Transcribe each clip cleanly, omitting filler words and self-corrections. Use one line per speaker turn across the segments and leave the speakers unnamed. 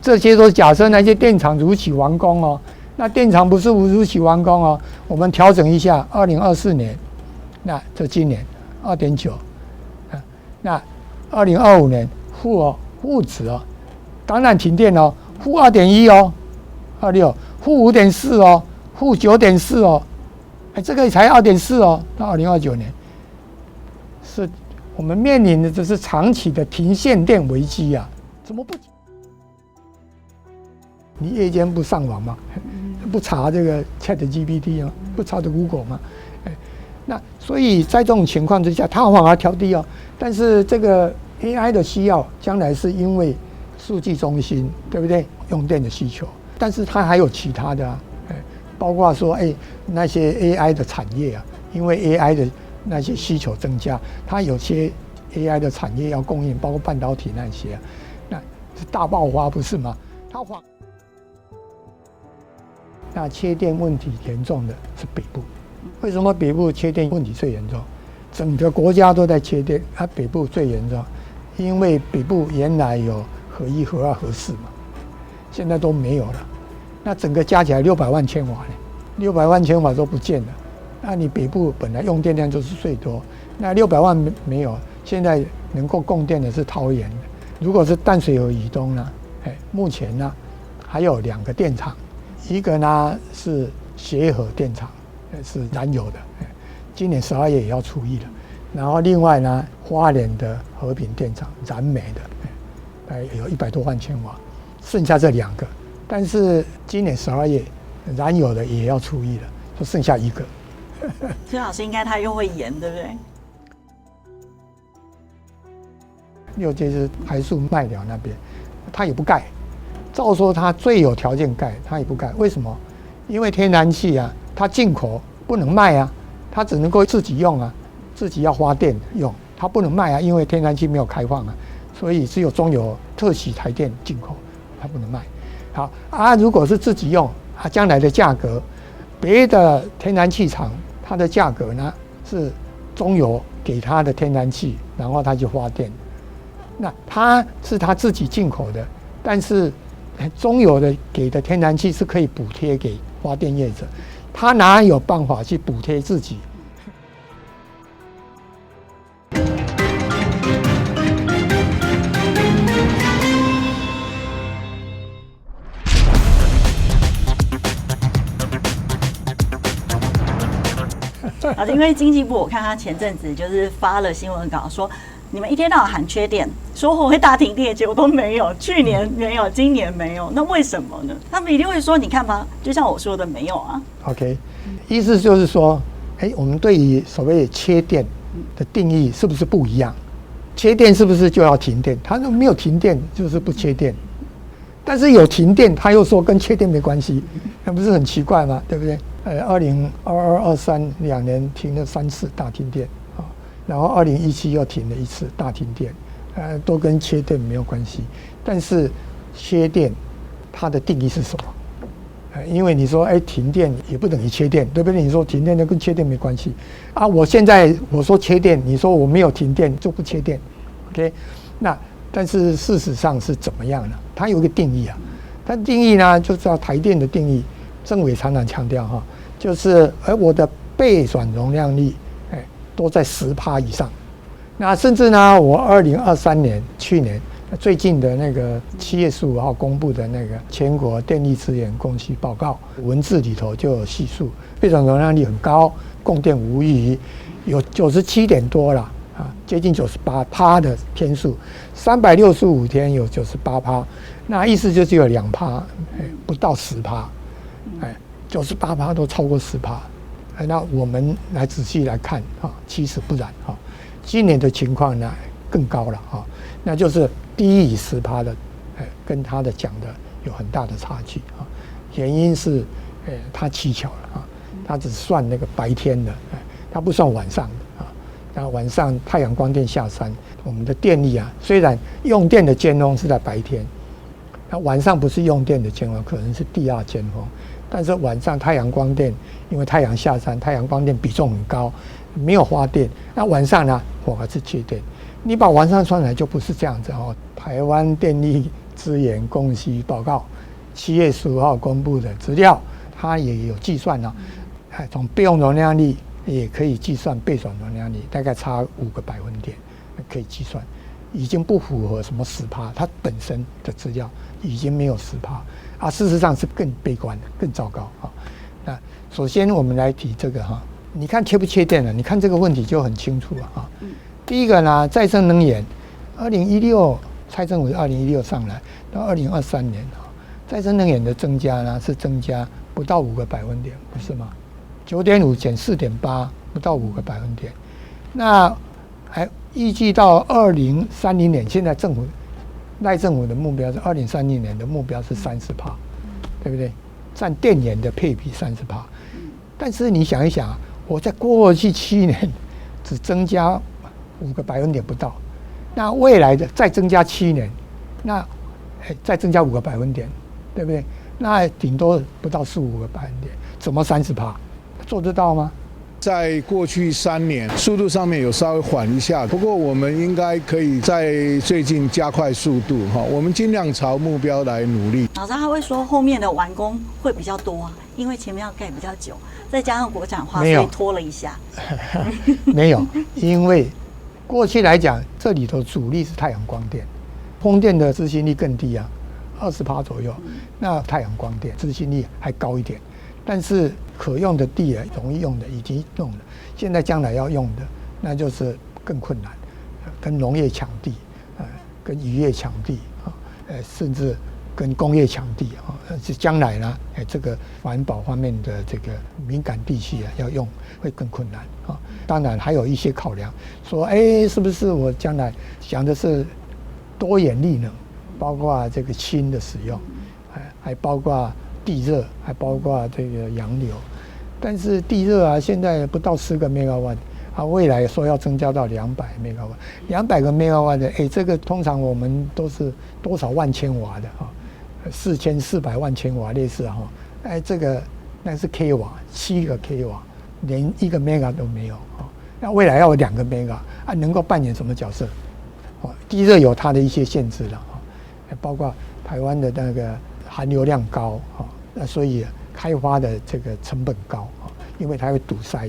这些都假设那些电厂如期完工哦。那电厂不是如期完工哦，我们调整一下，2024年，那就今年2.9，那2025年负值哦，当然停电哦，负2.1哦，26负5.4哦，负9.4哦，这个才2.4哦，到2029年，是我们面临的这是长期的停限电危机啊，怎么不？你夜间不上网吗？不查这个 ChatGPT 吗？不查的 Google 吗？那所以在这种情况之下，它反而调低哦。但是这个 AI 的需要，将来是因为数据中心，对不对？用电的需求，但是它还有其他的啊，包括说，那些 AI 的产业啊，因为 AI 的那些需求增加，它有些 AI 的产业要供应，包括半导体那些啊，那是大爆发，不是吗？它那缺电问题严重的是北部，为什么北部缺电问题最严重？整个国家都在缺电，北部最严重，因为北部原来有核1、核2、核4嘛，现在都没有了。那整个加起来600万千瓦呢，600万千瓦都不见了。那你北部本来用电量就是最多，那600万没有，现在能够供电的是桃园的。如果是淡水河以东呢，目前呢还有2个电厂。一个呢是协和电厂，是燃油的，今年12月也要除役了。然后另外呢，花莲的和平电厂燃煤的，大概有100多万千瓦，剩下这2个。但是今年12月燃油的也要除役了，就剩下1个。
所以老师应该他又会延，对不对
？6阶是台塑麦寮那边，他也不盖。照说他最有条件盖，他也不盖，为什么？因为天然气啊，它进口不能卖啊，它只能够自己用啊，自己要发电用，它不能卖啊，因为天然气没有开放啊，所以只有中油特许台电进口，它不能卖。好啊，如果是自己用啊，将来的价格，别的天然气厂它的价格呢是中油给它的天然气，然后它就发电，那它是它自己进口的，但是中油的给的天然气是可以补贴给发电业者，他哪有办法去补贴自己？
因为经济部我看他前阵子就是发了新闻稿说，你们一天到晚喊缺电，说会大停电，结果都没有，去年没有，今年没有，那为什么呢？他们一定会说，你看吧，就像我说的，没有啊。
OK， 意思就是说，我们对于所谓缺电的定义是不是不一样？缺电是不是就要停电？他说没有停电就是不缺电，但是有停电，他又说跟缺电没关系，那不是很奇怪吗？对不对？2022、232年停了3次大停电。然后2017又停了1次大停电，都跟缺电没有关系。但是缺电它的定义是什么？因为你说停电也不等于缺电，对不对？你说停电那跟缺电没关系啊。我现在我说缺电，你说我没有停电就不缺电 ，OK？ 那但是事实上是怎么样呢？它有一个定义啊，它定义呢就叫台电的定义，政委常常强调哈，就是我的备转容量率都在10%以上，那甚至呢，我2023年去年最近的那个7月15号公布的那个全国电力资源供需报告文字里头就有叙述，备转容量率很高，供电无虞，有97点多了啊，接近98%的天数，365天有98%，那意思就只有2%，不到10%， 98%都超过10%。那我们来仔细来看其实不然今年的情况呢更高了那就是低于10%的，跟他的讲的有很大的差距原因是他蹊跷了他只算那个白天的，他不算晚上的那晚上太阳光电下山，我们的电力虽然用电的尖峰是在白天，那晚上不是用电的尖峰，可能是第2尖峰。但是晚上太阳光电，因为太阳下山，太阳光电比重很高，没有发电。那晚上呢，反而是缺电。你把晚上算来就不是这样子台湾电力资源供需报告，7月15号公布的资料，它也有计算了，从备用容量率也可以计算备转容量率，大概差5个百分点可以计算，已经不符合什么10%，它本身的资料已经没有10%啊，事实上是更悲观的，更糟糕啊。那首先我们来提这个哈，你看缺不缺电了？你看这个问题就很清楚了啊。第一个呢，再生能源，2016蔡政府是2016上来，到2023年啊，再生能源的增加呢是增加不到5个百分点，不是吗？9.5减4.8，不到5个百分点。那还预计到2030年，现在赖政府的目标是2030年的目标是30%，对不对？占电源的配比30%。但是你想一想，我在过去7年只增加5个百分点不到，那未来的再增加7年，那再增加5个百分点，对不对？那顶多不到4-5个百分点，怎么30%？做得到吗？
在过去3年，速度上面有稍微缓一下，不过我们应该可以在最近加快速度哈，我们尽量朝目标来努力。
老师他会说后面的完工会比较多啊，因为前面要盖比较久，再加上国产化，所以拖了一下。
没有，因为过去来讲，这里头主力是太阳光电，风电的执行率更低啊，20%左右。那太阳光电执行率还高一点。但是可用的地啊，容易用的已经用了，现在将来要用的，那就是更困难，跟农业抢地，跟渔业抢地啊，甚至跟工业抢地啊，将来呢，这个环保方面的这个敏感地区啊，要用会更困难啊。当然还有一些考量，说，是不是我将来想的是多元力能，包括这个氢的使用，还包括地热，还包括这个洋流，但是地热啊，现在不到10个 megawatt， 啊，未来说要增加到200 megawatt，200个 megawatt 的，这个通常我们都是多少万千瓦的啊，4400万千瓦类似哈，这个那是 k 瓦，7个 k 瓦，连1个 mega 都没有啊，那未来要有2个 mega 啊，能够扮演什么角色？地热有它的一些限制了啊，包括台湾的那个含硫量高啊，那所以开发的这个成本高啊，因为它会堵塞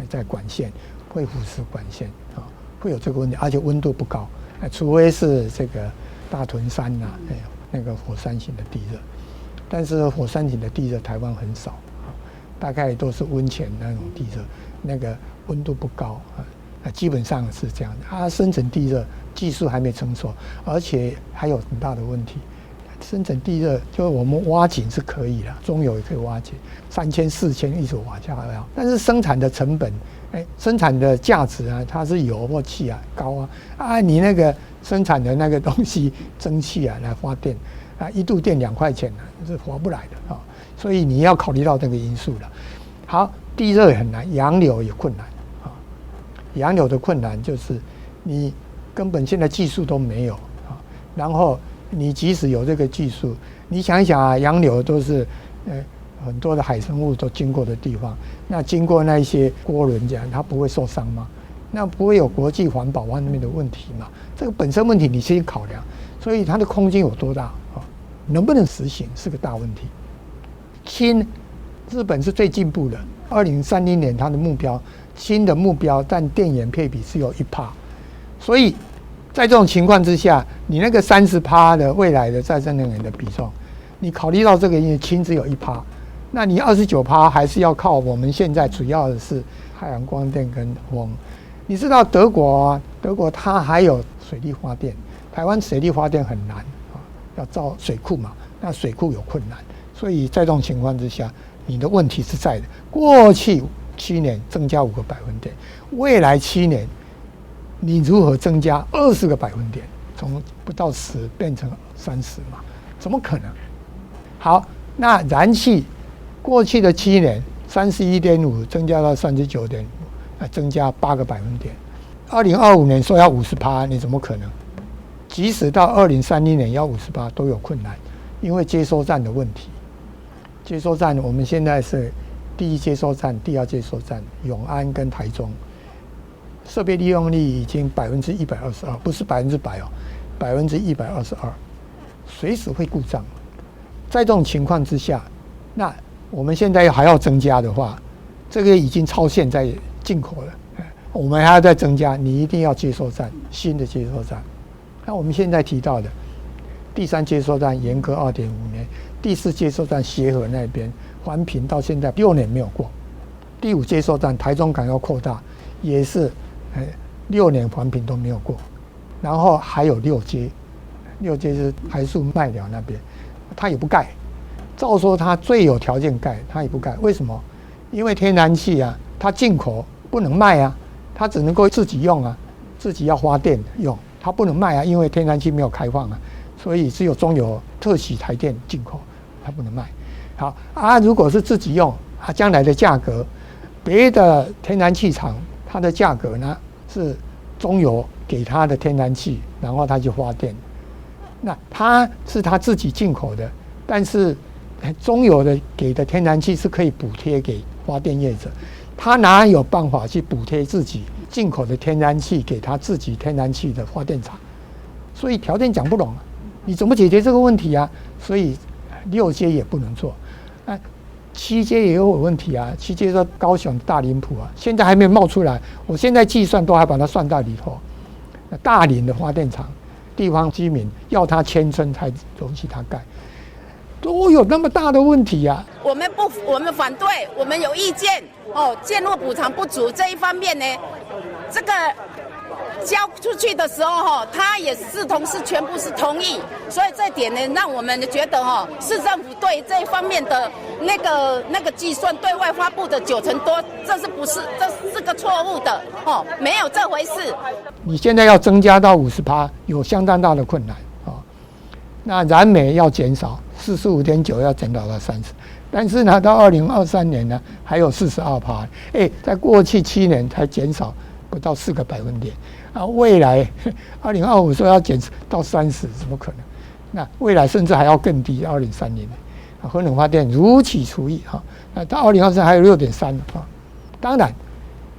在管线，会腐蚀管线啊，会有这个问题，而且温度不高，除非是这个大屯山呐，那个火山型的地热，但是火山型的地热台湾很少啊，大概都是温泉那种地热，那个温度不高啊，基本上是这样的。它深层地热技术还没成熟，而且还有很大的问题。深层地热就是我们挖井是可以的，中油也可以挖井，3000、4000一手瓦加要，但是生产的成本，生产的价值啊，它是油或气啊高啊，你那个生产的那个东西蒸汽啊来发电啊，1度电2块钱啊，是划不来的啊，所以你要考虑到这个因素了。好，地热也很难，洋流也困难啊，洋流的困难就是你根本现在技术都没有啊，然后你即使有这个技术，你想一想啊，洋流都是很多的海生物都经过的地方，那经过那一些涡轮这样，它不会受伤吗？那不会有国际环保方面的问题嘛？这个本身问题你先考量，所以它的空间有多大啊？能不能实行是个大问题。氢，日本是最进步的，2030年它的目标，氢的目标占电源配比是有1%，所以在这种情况之下，你那个30%的未来的再生能源的比重，你考虑到这个，因为氢只有1%，那你29%还是要靠我们现在主要的是太阳光电跟风。你知道德国啊，德国它还有水力发电，台湾水力发电很难啊，要造水库嘛，那水库有困难，所以在这种情况之下，你的问题是在的。过去7年增加5个百分点，未来7年。你如何增加20个百分点，从不到10变成30嘛？怎么可能？好，那燃气过去的7年31.5增加到39.5，增加8个百分点。2025年说要50%，你怎么可能？即使到2030年要50%都有困难，因为接收站的问题。接收站我们现在是第1接收站、第2接收站，永安跟台中。设备利用率已经122%，不是100%哦，122%。随时会故障。在这种情况之下，那我们现在还要增加的话，这个已经超限在进口了，我们还要再增加，你一定要接收站，新的接收站。那我们现在提到的第3接收站严格2.5年，第4接收站协和那边环评到现在6年没有过，第5接收站台中港要扩大，也是6年环评都没有过，然后还有6接是台塑麦寮那边，他也不盖，照说他最有条件盖，他也不盖，为什么？因为天然气啊，它进口不能卖啊，它只能够自己用啊，自己要发电用，它不能卖啊，因为天然气没有开放啊，所以只有中油特许台电进口，它不能卖。好啊，如果是自己用啊，将来的价格，别的天然气厂它的价格呢是中油给它的天然气，然后它就发电。那它是它自己进口的，但是中油的给的天然气是可以补贴给发电业者，他哪有办法去补贴自己进口的天然气给他自己天然气的发电厂？所以条件讲不拢啊，你怎么解决这个问题啊？所以6接也不能做，那7接也有问题啊。7接说高雄大林埔啊，现在还没有冒出来，我现在计算都还把它算到里头。那大林的发电厂，地方居民要他迁村才容许他盖。都有那么大的问题啊！
我们反对，我们有意见哦。建物补偿不足这一方面呢，这个交出去的时候他也同时全部是同意，所以这点呢，让我们觉得市政府对这一方面的那个计算对外发布的90%多，这是个错误的没有这回事。
你现在要增加到50%，有相当大的困难那燃煤要减少45.9%，要减少到30%，但是呢，到2023年呢，还有42%。在过去7年才减少不到4个百分点啊，未来2025说要减到30%，怎么可能？那未来甚至还要更低，2030年核能发电如期除役那到2023还有6.3%当然，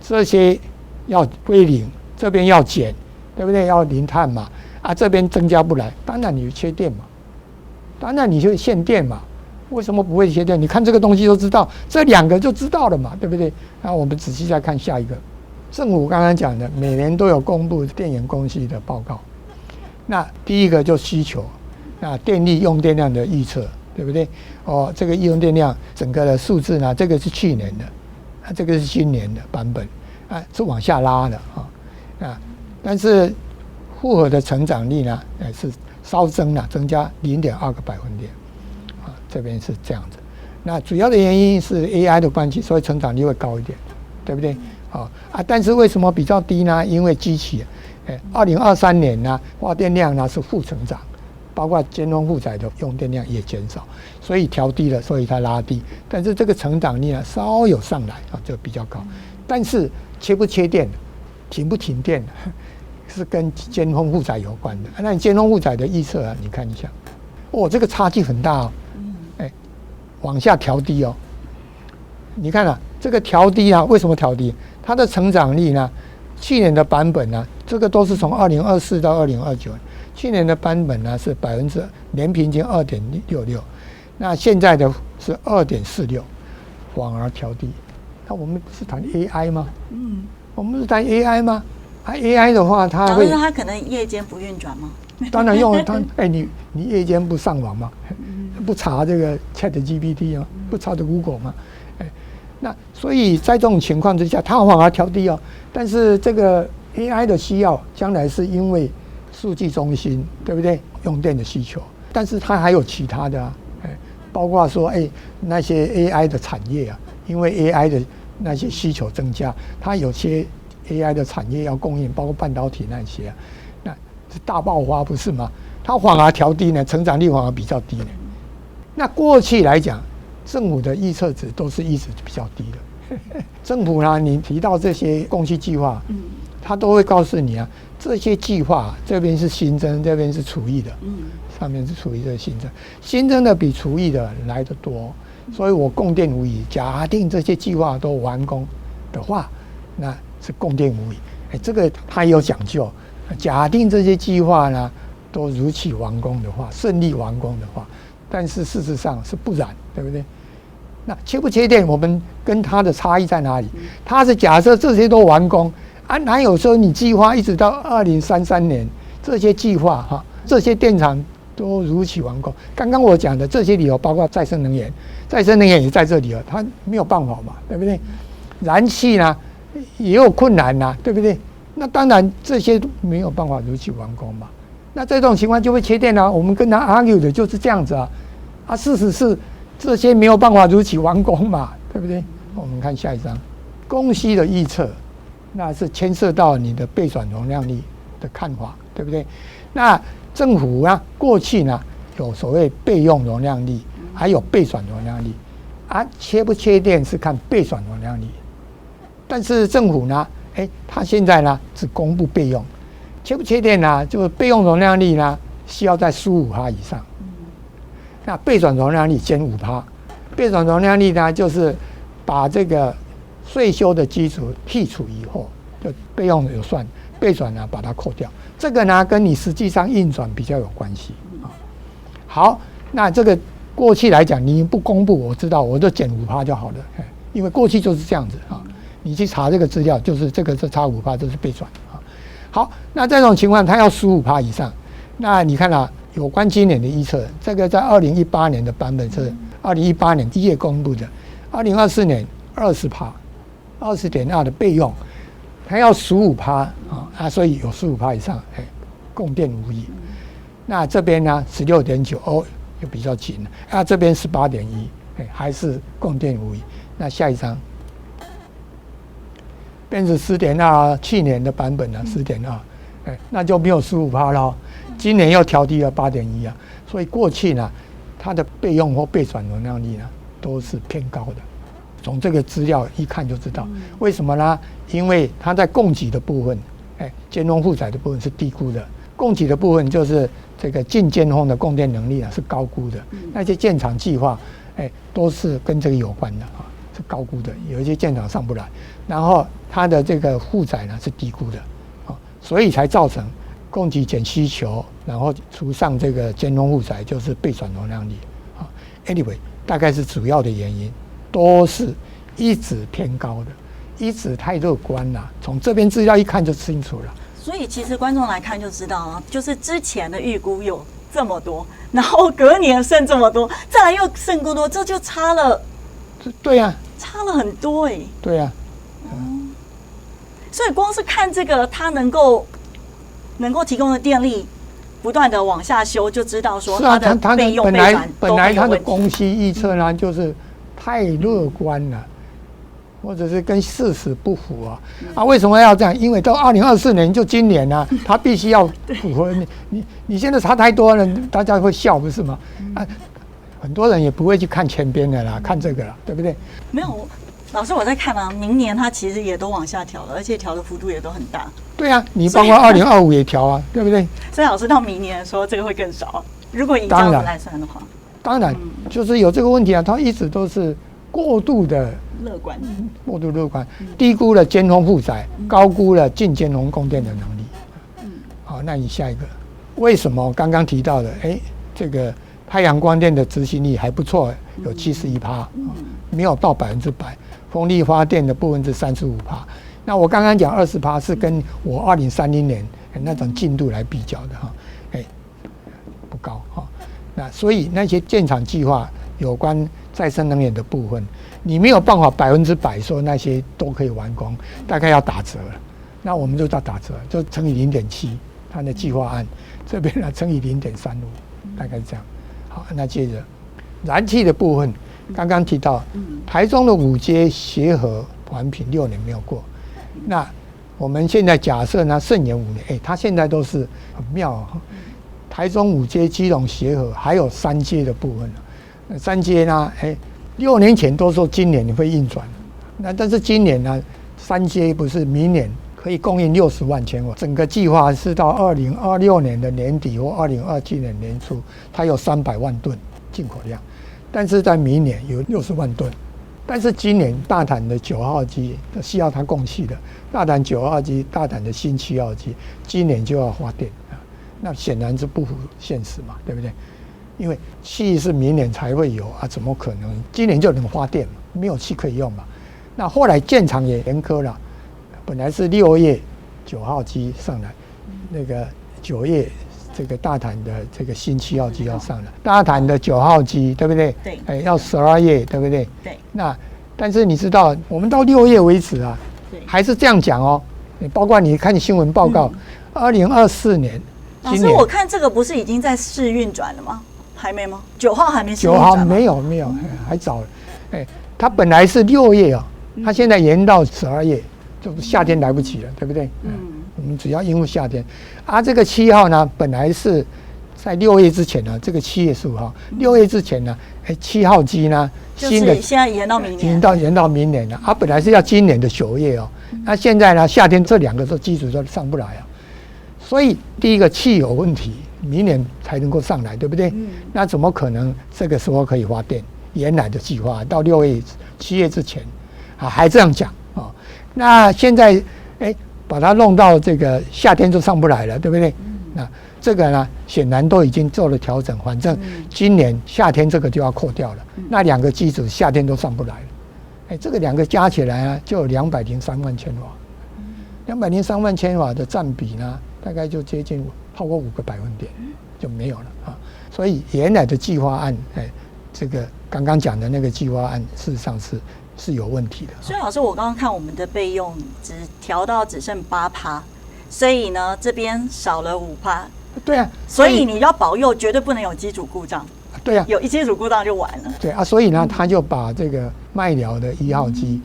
这些要归零，这边要减，对不对？要零碳嘛。这边增加不来，当然你缺电嘛，当然你就限电嘛。为什么不会缺电？你看这个东西都知道，这2个就知道了嘛，对不对？那我们仔细再看下一个，政府刚刚讲的，每年都有公布电源供需的报告。那第一个就需求，那电力用电量的预测，对不对？这个用电量整个的数字呢，这个是去年的，这个是今年的版本，是往下拉的但是复合的成长率呢，是稍增了，增加0.2个百分点，这边是这样子。那主要的原因是 AI 的关系，所以成长率会高一点，对不对？但是为什么比较低呢？因为机器，2023年呢，发电量呢是负成长，包括尖峰负载的用电量也减少，所以调低了，所以它拉低。但是这个成长率呢，稍有上来就比较高。但是缺不缺电，停不停电？是跟尖峰负载有关的。那你尖峰负载的预测你看一下，这个差距很大往下调低你看这个调低为什么调低？它的成长率呢，去年的版本呢，这个都是从2024到2029，去年的版本呢是年平均2.66，那现在的是2.46，反而调低。那我们不是谈 AI 吗？我们是谈 AI 吗？AI 的话，它会，
它可能夜间不运转吗？
当然用它。你夜间不上网吗？不查这个 ChatGPT 吗？不查的 Google 吗？那所以在这种情况之下，它反而调低但是这个 AI 的需要，将来是因为数据中心，对不对？用电的需求，但是它还有其他的包括说那些 AI 的产业因为 AI 的那些需求增加，它有些AI 的产业要供应，包括半导体那些那是大爆发不是吗？它反而调低呢，成长率反而比较低呢。那过去来讲，政府的预测值都是一直比较低的。政府呢，你提到这些供需计划，它都会告诉你这些计划这边是新增，这边是除役的，上面是除役的新增，新增的比除役的来得多，所以我供电无虞。假定这些计划都完工的话，那是供电无虞。这个它有讲究。假定这些计划呢都如期完工的话，顺利完工的话，但是事实上是不然，对不对？那缺不缺电，我们跟它的差异在哪里？它是假设这些都完工啊，哪有说你计划一直到2033年，这些计划哈，这些电厂都如期完工。刚刚我讲的这些理由，包括再生能源，再生能源也在这里了，它没有办法嘛，对不对？燃气呢也有困难呐，对不对？那当然这些都没有办法如期完工嘛。那这种情况就会缺电啊。我们跟他 argue 的就是这样子啊。事实是这些没有办法如期完工嘛，对不对？我们看下一张，供需的预测，那是牵涉到你的备转容量率的看法，对不对？那政府啊，过去呢有所谓备用容量率，还有备转容量率啊，缺不缺电是看备转容量率。但是政府呢，它现在呢只公布备用，缺不缺电呢？就是备用容量率呢需要在15%以上，那备转容量率减5%。备转容量率呢，就是把这个税收的基础剔除以后，就备用有算，备转呢把它扣掉。这个呢跟你实际上运转比较有关系啊。好，那这个过去来讲，你不公布，我知道我就减5%就好了，因为过去就是这样子啊。你去查这个资料，就是这个是差5%，这是备转啊。好，那这种情况它要15%以上。那你看啊，有关今年的预测，这个在2018年的版本是2018年1月公布的，2024年20%，20.2的备用，它要15%啊，所以有15%以上，供电无虞。那这边呢16.9哦，就比较紧了啊，这边18.1，还是供电无虞。那下一张。变成10.2，去年的版本呢10.2，那就没有15%了。今年又调低了8.1啊，所以过去呢，它的备用或备转容量率呢都是偏高的。从这个资料一看就知道，为什么呢？因为它在供给的部分，尖峰负载的部分是低估的，供给的部分就是这个近尖峰的供电能力呢是高估的。那些建厂计划，都是跟这个有关的啊。是高估的，有一些建厂上不来，然后它的这个负载呢是低估的，所以才造成供给减需求，然后除上这个尖峰负载就是备转容量率啊。Anyway， 大概是主要的原因，都是一直偏高的，一直太乐观了。从这边资料一看就清楚了。
所以其实观众来看就知道啊，就是之前的预估有这么多，然后隔年剩这么多，再来又剩更多，这就差了。
对呀。
差了很多
对呀，
所以光是看这个，它能够提供的电力不断的往下修，就知道说它的备用备转
本来它的供需预测呢就是太乐观了，或者是跟事实不符啊。为什么要这样？因为到2024年就今年啊，它必须要符合你现在差太多了，大家会笑不是吗？很多人也不会去看前边的啦，看这个啦，对不对？
没有，老师我在看啊，明年它其实也都往下调了，而且调的幅度也都很大。
对啊，你包括2025也调啊，对不对？
所以老师到明年的时候，这个会更少。如果以这样子来算的话，
当然就是有这个问题啊，它一直都是过度的
乐观，
低估了尖峰负载，高估了近尖峰供电的能力。好，那你下一个，为什么刚刚提到的？这个。太阳光电的执行率还不错，有71%，没有到100%。风力发电的部分是35%。那我刚刚讲20%是跟我2030年那种进度来比较的哈，不高哈。那所以那些建厂计划有关再生能源的部分，你没有办法100%说那些都可以完工，大概要打折了。那我们就打折，就乘以0.7，它的计划案这边呢乘以0.35，大概是这样。好，那接着燃气的部分，刚刚提到台中的5阶协和环评6年没有过，那我们现在假设呢顺延5年，它现在都是很妙台中5阶、基隆协和还有3阶的部分，3阶呢，6年前都说今年会运转，那但是今年呢3阶不是明年可以供应60万千瓦，整个计划是到2026年的年底或2027年年初，它有300万吨进口量，但是在明年有60万吨，但是今年大潭的9号机需要它供气的，大潭9号机、大潭的新7号机，今年就要发电那显然是不符现实嘛，对不对？因为气是明年才会有啊，怎么可能今年就能发电嘛？没有气可以用嘛？那后来建厂也严苛了，本来是6月9号机上来，那个9月这个大潭的这个新7号机要上来，大潭的9号机对不对？
对，
哎，要12月对不对？
对。
那但是你知道，我们到6月为止啊，还是这样讲哦。包括你看新闻报告，2024年，
老师，我看这个不是已经在试运转了吗？还没吗？9号还没试运
转吗？9
号
没有，还早。哎，它本来是6月啊，它现在延到12月，就夏天来不及了，对不对？我们只要应付夏天。啊，这个7号呢，本来是在6月之前呢，这个7月15号，6月之前呢，7号机呢，
新的现在延到明年，
延到明年了。啊，本来是要今年的9月哦，那现在呢，夏天这2个都机组都上不来啊。所以第一个气有问题，明年才能够上来，对不对？那怎么可能这个时候可以发电？原来的计划到7月之前，啊，还这样讲啊。那现在把它弄到这个夏天就上不来了，对不对？那这个呢，显然都已经做了调整，反正今年夏天这个就要扣掉了。那2个机组夏天都上不来了，这个2个加起来呢，就有203万千瓦。203万千瓦的占比呢，大概就接近超过5个百分点就没有了啊。所以原来的计划案，这个刚刚讲的那个计划案，事实上是有问题的。
所以老师，我刚刚看我们的备用调到只剩8%，所以呢这边少了5%。
对啊，
所以你要保佑，绝对不能有机组故障。
对啊，
有一机组故障就完了。
对啊，所以呢，他就把这个麦寮的1号机，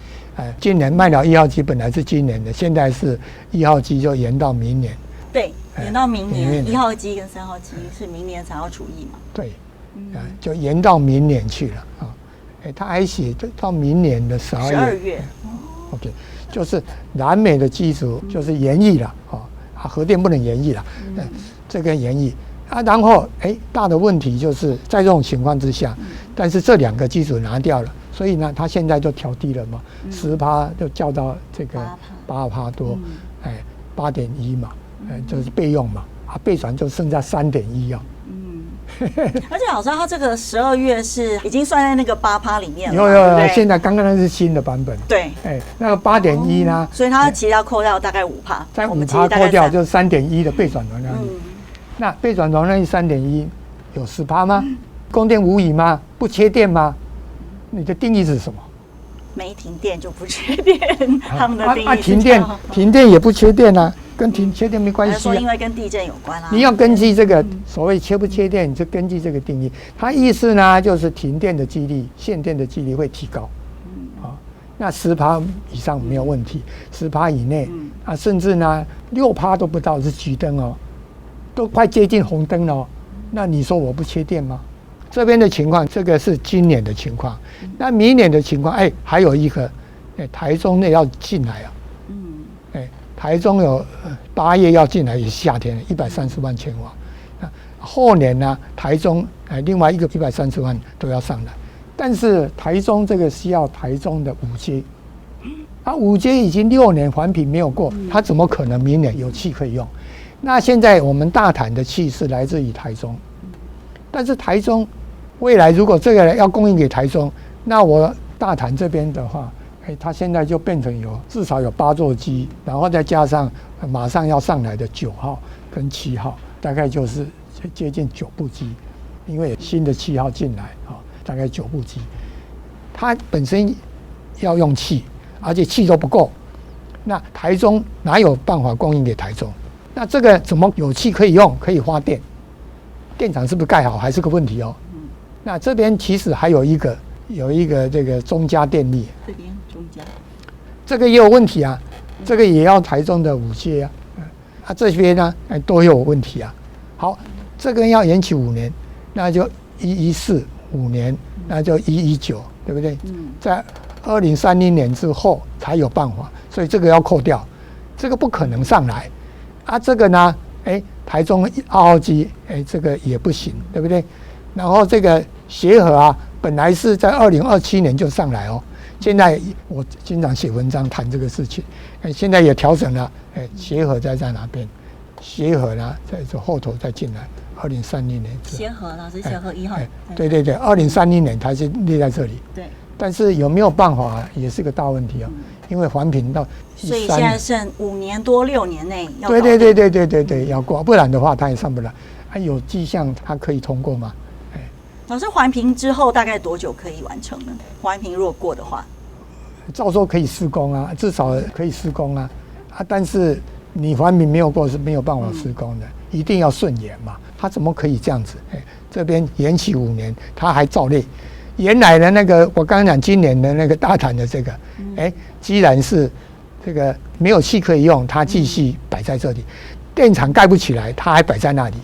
今年麦寮1号机本来是今年的，现在是1号机就延到明年。
对，延到明年，1号机跟3号机是明年才要除役嘛？
对，就延到明年去了啊。他还写到明年的12月。OK， 就是南美的机组就是延役了啊，核电不能延役了，这个延役。啊，然后大的问题就是在这种情况之下，但是这2个机组拿掉了，所以呢，它现在就调低了嘛，10%就降到这个8%多，8.1嘛，就是备用嘛，啊，备转就剩下3.1啊。
而且老师，它这个12月是已经算在那个8%里面了，
有，现在刚刚那是新的版本。
对，
那个8.1呢，
所以它其实要扣掉大概5%，
在5%扣掉就是3.1的备转容量率。那备转容量率3.1有10%吗？供电无虞吗？不缺电吗？你的定义是什么？
没停电就不缺电，他们的定义是
停电也不缺电啊，跟缺电没关系啊。
说因为跟地震有关啊。
你要根据这个所谓缺不缺电，你就根据这个定义。它意思呢，就是停电的几率、限电的几率会提高。那10%以上没有问题，10%以内啊，甚至呢6%都不到是橘灯哦。都快接近红灯了，那你说我不缺电吗？这边的情况，这个是今年的情况。那明年的情况，还有一个，台中呢要进来啊。台中有8月要进来，也是夏天，130万千瓦。后年呢，台中另外一个130万都要上来，但是台中这个是要台中的5阶，啊，5阶已经6年环评没有过，它怎么可能明年有气可以用？那现在我们大潭的气是来自于台中，但是台中未来如果这个要供应给台中，那我大潭这边的话，它现在就变成至少有8座机，然后再加上马上要上来的9号跟7号，大概就是接近9部机，因为新的7号进来大概9部机，它本身要用气，而且气都不够，那台中哪有办法供应给台中？那这个怎么有气可以用，可以发电？电厂是不是盖好还是个问题哦？那这边其实还有一个这个中嘉电力，
这边中嘉，
这个也有问题啊，这个也要台中的5阶啊，这边呢都有问题啊。好，这个要延期5年，那就114 5年，那就119，对不对？在2030年之后才有办法，所以这个要扣掉，这个不可能上来。啊，这个呢，台中2号机，这个也不行，对不对？然后这个协和啊，本来是在2027年就上来哦，现在我经常写文章谈这个事情，现在也调整了，协和在哪边？协和呢，在这后头再进来，2030年。
协和老师，协和1号。
对对对，2030年它是列在这里。
对。
但是有没有办法也是个大问题啊，因为环评到
所以现在剩5年多6年内要搞定。
对，要过，不然的话它也上不来。有迹象它可以通过吗？
老师，环评之后大概多久可以完成呢？环评如果过的话，
照说可以施工啊，至少可以施工啊，但是你环评没有过是没有办法施工的，一定要顺延嘛。它怎么可以这样子？这边延期5年，它还照例。原来的那个，我刚刚讲今年的那个大潭的这个，既然是这个没有气可以用，它继续摆在这里，电厂盖不起来，它还摆在那里，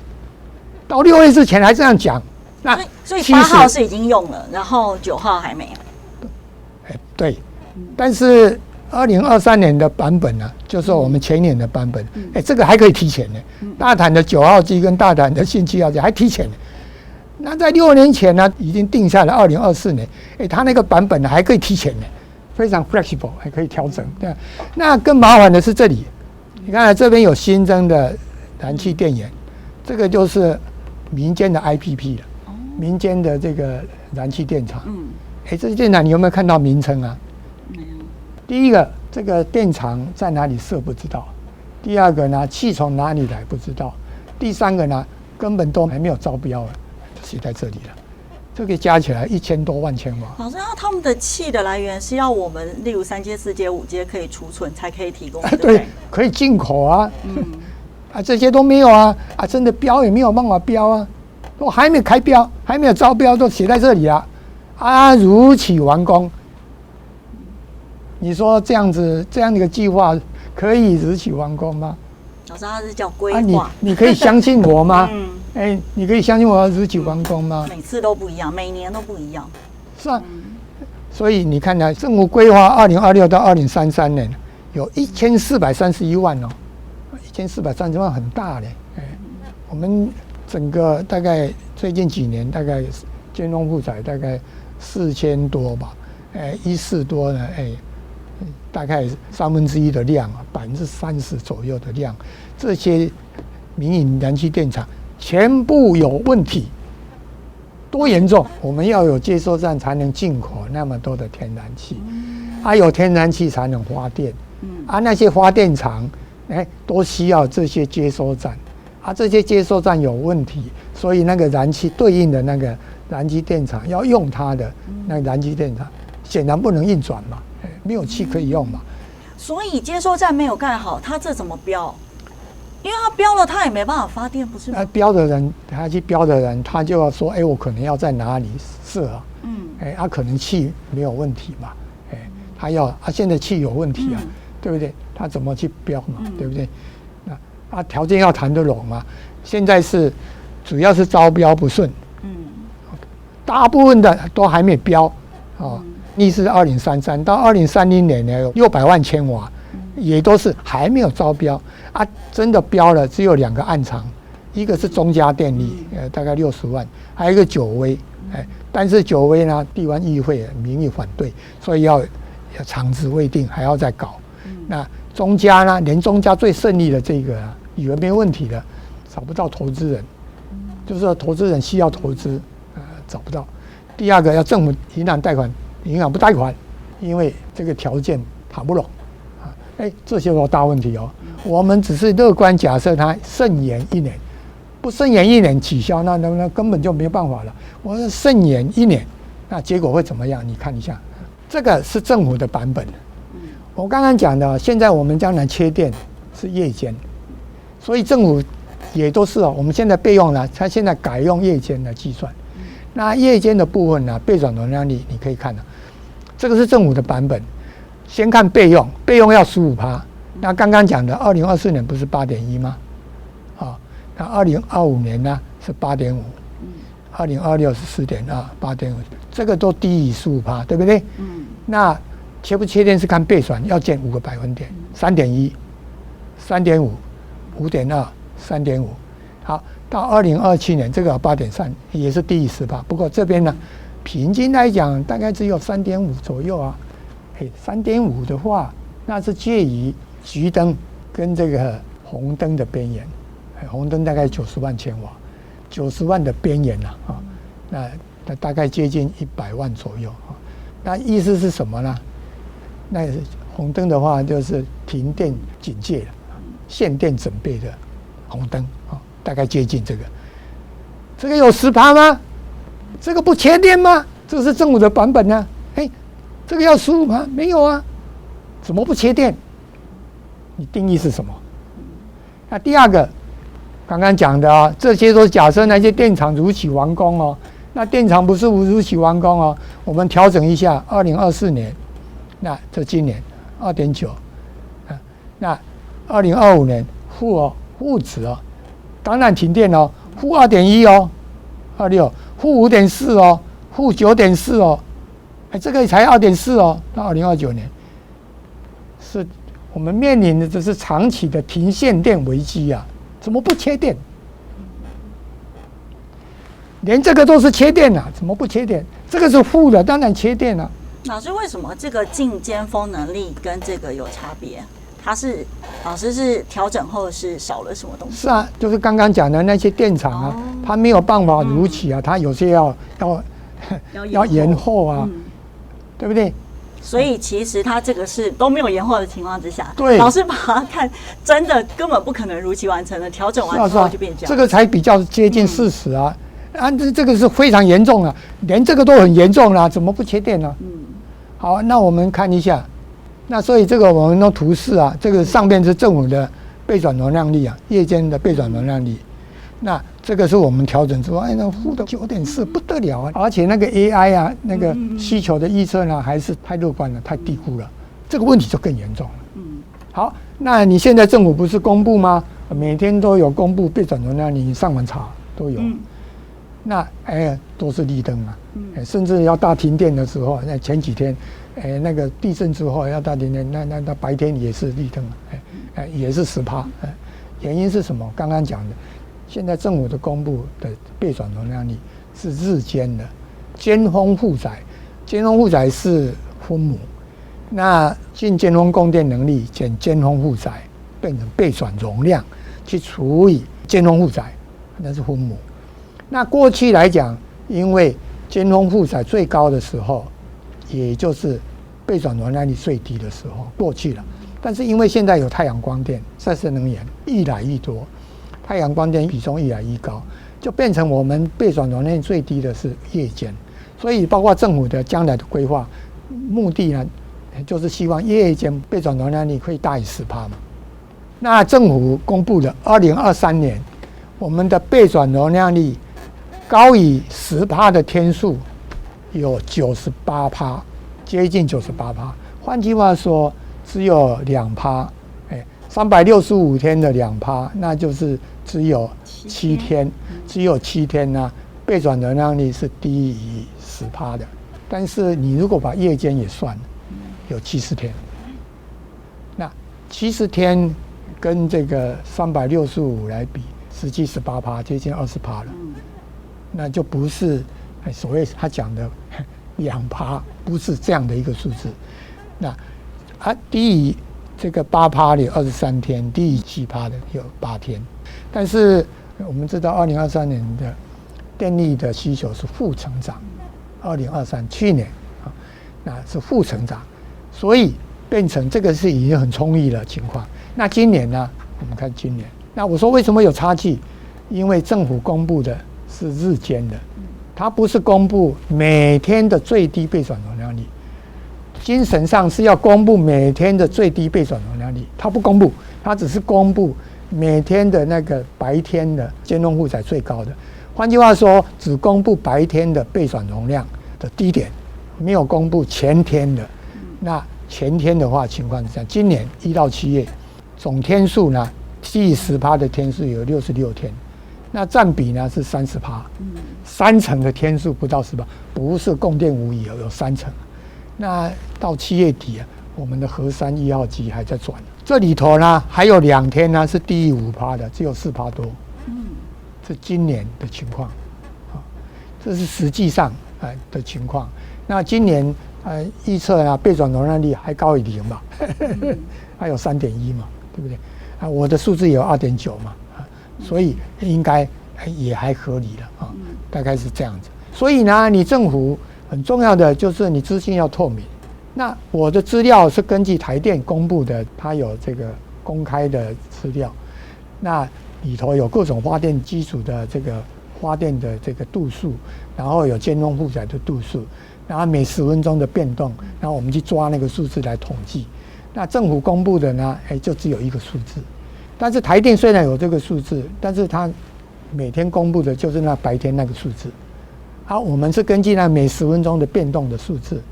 到6月之前还这样讲，那
所以8号是已经用了，然后9号还没有。
对，但是2023年的版本呢，就是我们前年的版本，这个还可以提前呢。大潭的9号机跟大潭的新7号机还提前呢。那在6年前呢，已经定下了2024年，它那个版本呢还可以提前呢，非常 flexible， 还可以调整。对，那更麻烦的是这里，你看这边有新增的燃气电源，这个就是民间的 IPP 了，民间的这个燃气电厂。这些电厂你有没有看到名称啊？没有。第一个，这个电厂在哪里设不知道；第二个呢，气从哪里来不知道；第三个呢，根本都还没有招标了。写在这里了，这个加起来1000多万千瓦。
老师，那他们的气的来源是要我们，例如3阶、4阶、5阶可以储存才可以提供，
对，可以进口啊。这些都没有啊，真的标也没有办法标啊，都还没开标，还没有招标，都写在这里啊。如期完工，你说这样子这样的一个计划可以如期完工吗？
老师，他是叫规划。
你可以相信我吗？你可以相信我要如期完工吗？
每次都不一样，每年都不一样。
是啊，所以你看呢，政府规划2026到2033年有1431万哦，1431万很大嘞。我们整个大概最近几年大概建中复载大概4000多吧，14多呢，大概1/3的量，30%左右的量，这些民营燃气电厂全部有问题，多严重？我们要有接收站才能进口那么多的天然气，有天然气才能发电，那些发电厂，都需要这些接收站，这些接收站有问题，所以那个燃气对应的那个燃气电厂要用它的那个燃气电厂，显然不能运转嘛，没有气可以用嘛。
所以接收站没有盖好，它这怎么标？因为他标了，他也没办法发电，不是吗？
标的人，他去标的人，他就要说，我可能要在哪里设可能气没有问题嘛，他要现在气有问题对不对？他怎么去标嘛，对不对？条件要谈得拢嘛。现在是主要是招标不顺，大部分的都还没标意思是2033到2030年呢，有600万千瓦。也都是还没有招标真的标了，只有2个案场，一个是中嘉电力，大概60万，还有一个九威，但是九威呢，地方议会民意反对，所以要场子未定，还要再搞。那中嘉呢，连中嘉最胜利的这个以为没问题的，找不到投资人，就是说投资人需要投资，找不到。第二个要政府银行贷款，银行不贷款，因为这个条件谈不拢。这些都大问题哦。我们只是乐观假设它慎延1年，不慎延1年取消，那根本就没办法了。我说慎延1年，那结果会怎么样？你看一下，这个是政府的版本。我刚刚讲的，现在我们将来切电是夜间，所以政府也都是我们现在备用了，它现在改用夜间来计算。那夜间的部分呢，备转容量率你可以看到，这个是政府的版本。先看备用，备用要15%。那刚刚讲的2024年不是8.1吗？那2025年呢是8.5，2026是4.2，8.5，这个都低于15%，对不对？那切不切电是看备转，要减5个百分点，3.1、3.5、5.2、3.5。好，到2027年这个8.3也是低于10%，不过这边呢，平均来讲大概只有3.5左右3.5的话，那是介于橘灯跟这个红灯的边缘。红灯大概90万千瓦，90万的边缘了啊，那大概接近100万左右啊。那意思是什么呢？那红灯的话就是停电警戒了，限电准备的红灯啊，大概接近这个。这个有10%吗？这个不切电吗？这是政府的版本呢、这个要15%吗？没有啊，怎么不切电？你定义是什么？那第二个，刚刚讲的啊，这些都是假设那些电厂如期完工哦。那电厂不是如期完工哦，我们调整一下，2024年，那这今年2.9，那2025年负值哦，当然停电哦，负2.1哦，26负5.4哦，负9.4哦，这个才2.4哦，到2029年，是我们面临的这是长期的停限电危机啊，怎么不切电？连这个都是切电啊，怎么不切电？这个是负的，当然切电啊。
老师，为什么这个进尖峰能力跟这个有差别？它是老师是调整后是少了什么东西？
是啊，就是刚刚讲的那些电厂啊，它没有办法如期啊，它有些要延后啊，对不对？
所以其实它这个是都没有延后的情况之下，
对，
老师把它看真的根本不可能如期完成的，调整完之后就变这样，
这个才比较接近事实啊。这个是非常严重啊，连这个都很严重了，怎么不切电呢？好，那我们看一下，那所以这个我们的图示啊，这个上面是政府的备转容量率啊，夜间的备转容量率。那这个是我们调整之后，那负的9.4不得了啊！而且那个 AI 啊，那个需求的预测呢，还是太乐观了，太低估了，这个问题就更严重了。好，那你现在政府不是公布吗？每天都有公布备转容量率，你上网查都有。那都是绿灯啊，甚至要大停电的时候，那前几天，那个地震之后要大停电，那白天也是绿灯啊，也是10%。原因是什么？刚刚讲的，现在政府的公布的备转容量率是日间的，尖峰负载，尖峰负载是分母，那净尖峰供电能力减尖峰负载变成备转容量，去除以尖峰负载，那是分母。那过去来讲，因为尖峰负载最高的时候，也就是备转容量率最低的时候，过去了。但是因为现在有太阳光电、再生能源越来越多，太阳光电比重越来越高，就变成我们备转容量率最低的是夜间。所以包括政府的将来的规划目的呢，就是希望夜间备转容量率会大于10%嘛。那政府公布的2023年，我们的备转容量率高于10%的天数有98%，接近98%。换句话说，只有2%， 365天的2%，那就是只有7天，只有7天呢，备转容量率是低于10%的。但是你如果把夜间也算，有70天，那70天跟这个365来比，实际18%，接近20%了。那就不是所谓他讲的2%，不是这样的一个数字。那低于这个8%的有23天，低于7%的有8天。但是我们知道2023年的电力的需求是负成长，2023去年那是负成长，所以变成这个是已经很充裕的情况。那今年呢？我们看今年，那我说为什么有差距？因为政府公布的是日间的，它不是公布每天的最低备转容量率。精神上是要公布每天的最低备转容量率，它不公布，它只是公布每天的那个白天的尖峰负载最高的。换句话说，只公布白天的备转容量的低点，没有公布前天的。那前天的话情况是这样，今年1到7月总天数呢，低于10%的天数有66天。那占比呢是30%，3成的天数不到10%，不是供电无虞，有3成。那到7月底啊，我们的核3 1号机还在转，这里头呢还有2天呢是低于5%的，只有4%多。是今年的情况，这是实际上的情况。那今年预测呢，备转容量率还高于0嘛，还有3.1嘛，对不对？我的数字有2.9嘛。所以应该也还合理了啊，大概是这样子。所以呢，你政府很重要的就是你资讯要透明。那我的资料是根据台电公布的，它有这个公开的资料，那里头有各种发电机组的这个发电的这个度数，然后有尖峰负载的度数，然后每10分钟的变动，然后我们去抓那个数字来统计。那政府公布的呢，就只有一个数字。但是台电虽然有这个数字，但是它每天公布的就是那白天那个数字。好，我们是根据那每10分钟的变动的数字，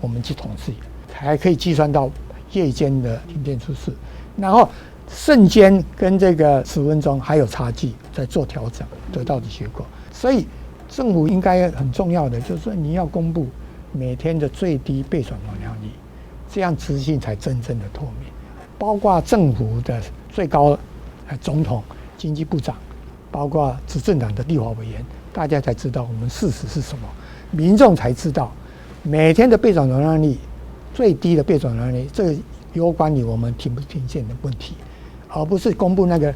我们去统计，还可以计算到夜间的停电数字，然后瞬间跟这个10分钟还有差距，再做调整，得到的结果。所以政府应该很重要的就是说，你要公布每天的最低备转容量率，这样资讯才真正的透明。包括政府的最高总统、经济部长，包括执政党的立法委员，大家才知道我们事实是什么，民众才知道每天的备转容量率最低的备转容量率，这个有关于我们停不停线的问题，而不是公布那个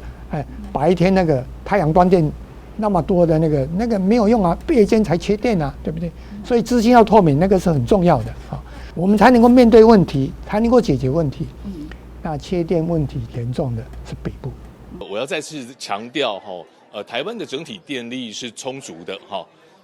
白天那个太阳光电那么多的那个没有用啊，夜间才缺电啊，对不对？所以资讯要透明，那个是很重要的啊，我们才能够面对问题，才能够解决问题。那缺电问题严重的是北部。
我要再次强调台湾的整体电力是充足的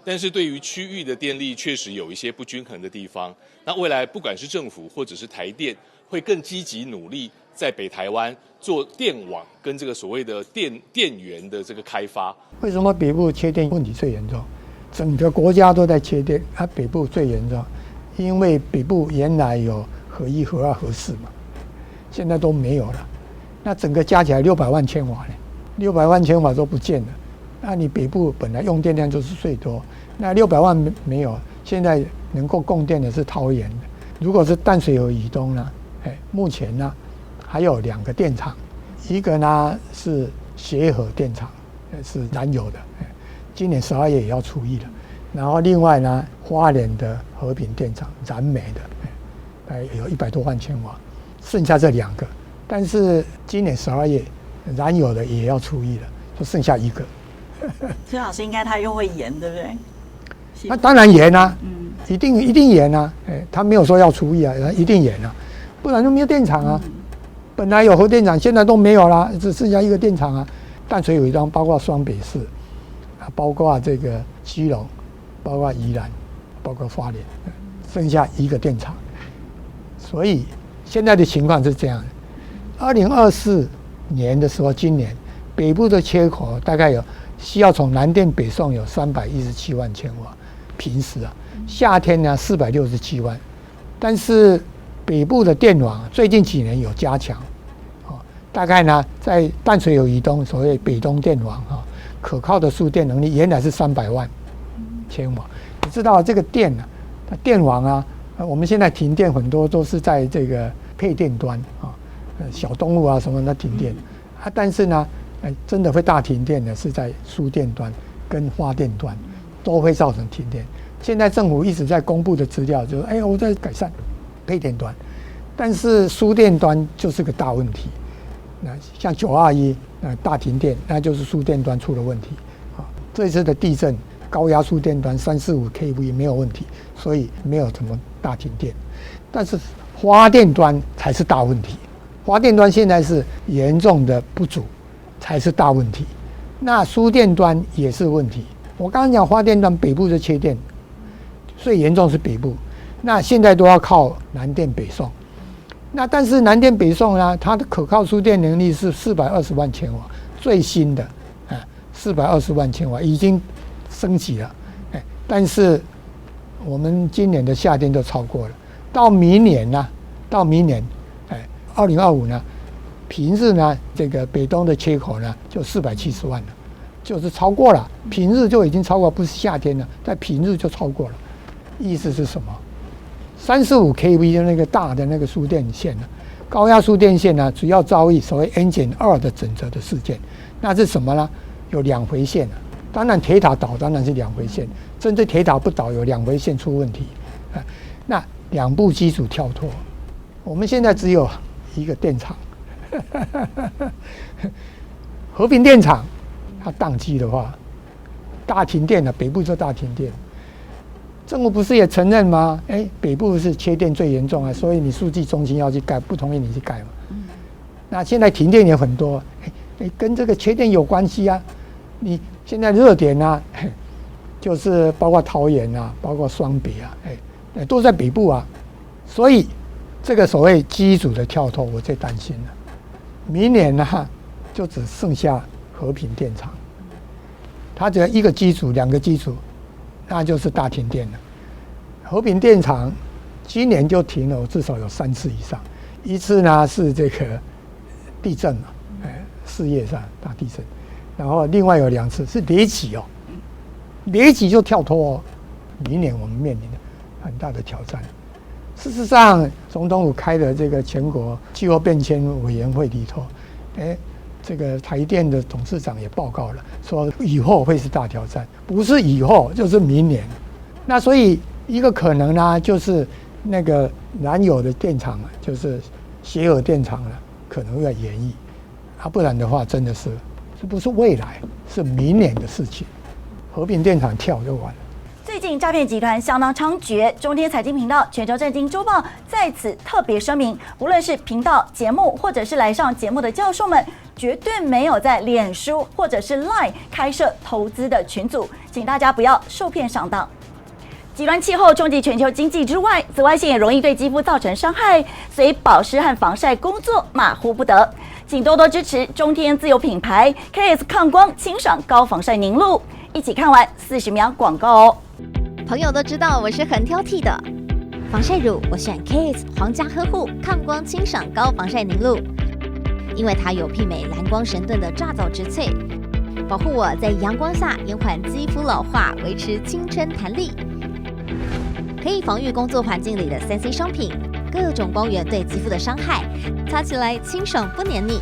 但是对于区域的电力确实有一些不均衡的地方。那未来不管是政府或者是台电，会更积极努力在北台湾做电网跟这个所谓的电源的这个开发。
为什么北部缺电问题最严重？整个国家都在缺电，北部最严重，因为北部原来有核1、核2、核4嘛，现在都没有了。那整个加起来600万千瓦呢，600万千瓦都不见了。那你北部本来用电量就是最多，那600万没有，现在能够供电的是桃园的。如果是淡水河以东呢，目前呢还有2个电厂，一个呢是协和电厂，是燃油的，今年12月也要除役了。然后另外呢，花莲的和平电厂燃煤的，有100多万千瓦，剩下这2个。但是今年12月燃油的也要除役了，就剩下1个。
所以老师应该他又会延，对不对？
那当然延啊，一定延啊，他没有说要除役啊，一定延啊，不然就没有电厂啊。本来有核电厂，现在都没有啦，只剩下1个电厂啊。淡水有一张，包括双北市，包括这个基隆，包括宜兰，包括花莲，剩下1个电厂。所以现在的情况是这样的：2024年的时候，今年北部的缺口大概需要从南电北送有317万千瓦，平时啊，夏天呢467万，但是北部的电网最近几年有加强，大概呢在淡水河以东，所谓北东电网可靠的输电能力原来是300万千瓦。你知道这个电呢，电网啊，我们现在停电很多都是在这个配电端小动物啊什么的停电但是呢。真的会大停电的是在输电端跟发电端都会造成停电。现在政府一直在公布的资料就是我在改善配电端，但是输电端就是个大问题。那像921大停电，那就是输电端出了问题这一次的地震高压输电端345 kV 没有问题，所以没有什么大停电。但是发电端才是大问题，发电端现在是严重的不足才是大问题，那输电端也是问题。我刚刚讲发电端北部的缺电最严重是北部，那现在都要靠南电北送。那但是南电北送呢，它的可靠输电能力是420万千瓦，最新的420万千瓦已经升级了，但是我们今年的夏天都超过了，到明年2025呢。平日呢，这个北东的缺口呢就470万了，就是超过了，平日就已经超过，不是夏天了，在平日就超过了。意思是什么？35 kV 的那个大的那个输电线呢，高压输电线呢，主要遭遇所谓 N-2的整折的事件。那是什么呢？有2回线当然铁塔倒当然是2回线，甚至铁塔不倒有2回线出问题那2部机组跳脱，我们现在只有1个电厂。和平电厂它宕机的话，大停电了，北部就大停电。政府不是也承认吗？北部是缺电最严重啊，所以你数据中心要去盖，不同意你去盖嘛。那现在停电也很多，跟这个缺电有关系啊。你现在热点啊，就是包括桃园啊，包括双北啊，都在北部啊。所以这个所谓机组的跳脱，我最担心了。明年呢，就只剩下和平电厂，它只要一个机组、2个机组，那就是大停电了。和平电厂今年就停了，至少有3次以上。一次呢是这个地震嘛，4月上大地震，然后另外有2次是雷击哦，雷击就跳脱哦。明年我们面临的很大的挑战。事实上，总统府开的这个全国气候变迁委员会里头，这个台电的董事长也报告了，说以后会是大挑战，不是以后就是明年。那所以一个可能呢，就是那个燃油的电厂，就是协和电厂呢，可能要延役，不然的话，真的是这不是未来，是明年的事情。和平电厂跳就完了。
最近诈骗集团相当猖獗，中天财经频道、全球震惊周报在此特别声明，无论是频道、节目，或者是来上节目的教授们，绝对没有在脸书或者是 LINE 开设投资的群组，请大家不要受骗上当。极端气候冲击全球经济之外，紫外线也容易对肌肤造成伤害，所以保湿和防晒工作马虎不得。请多多支持中天自有品牌 KS 抗光清爽高防晒凝露，一起看完40秒广告哦。
朋友都知道我是很挑剔的，防晒乳我选 KS 皇家呵护抗光清爽高防晒凝露，因为它有媲美蓝光神盾的皂质萃，保护我在阳光下延缓肌肤老化，维持青春弹力，可以防御工作环境里的3C 商品各种光源对肌肤的伤害，擦起来清爽不黏腻。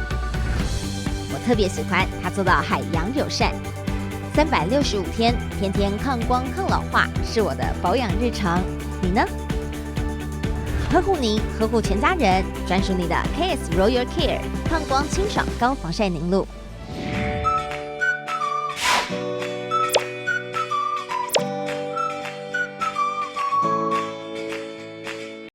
我特别喜欢它做到海洋友善。365天，天天抗光抗老化，是我的保养日常。你呢？呵护您，呵护全家人，专属你的 KS Royal Care 抗光清爽高防晒凝露。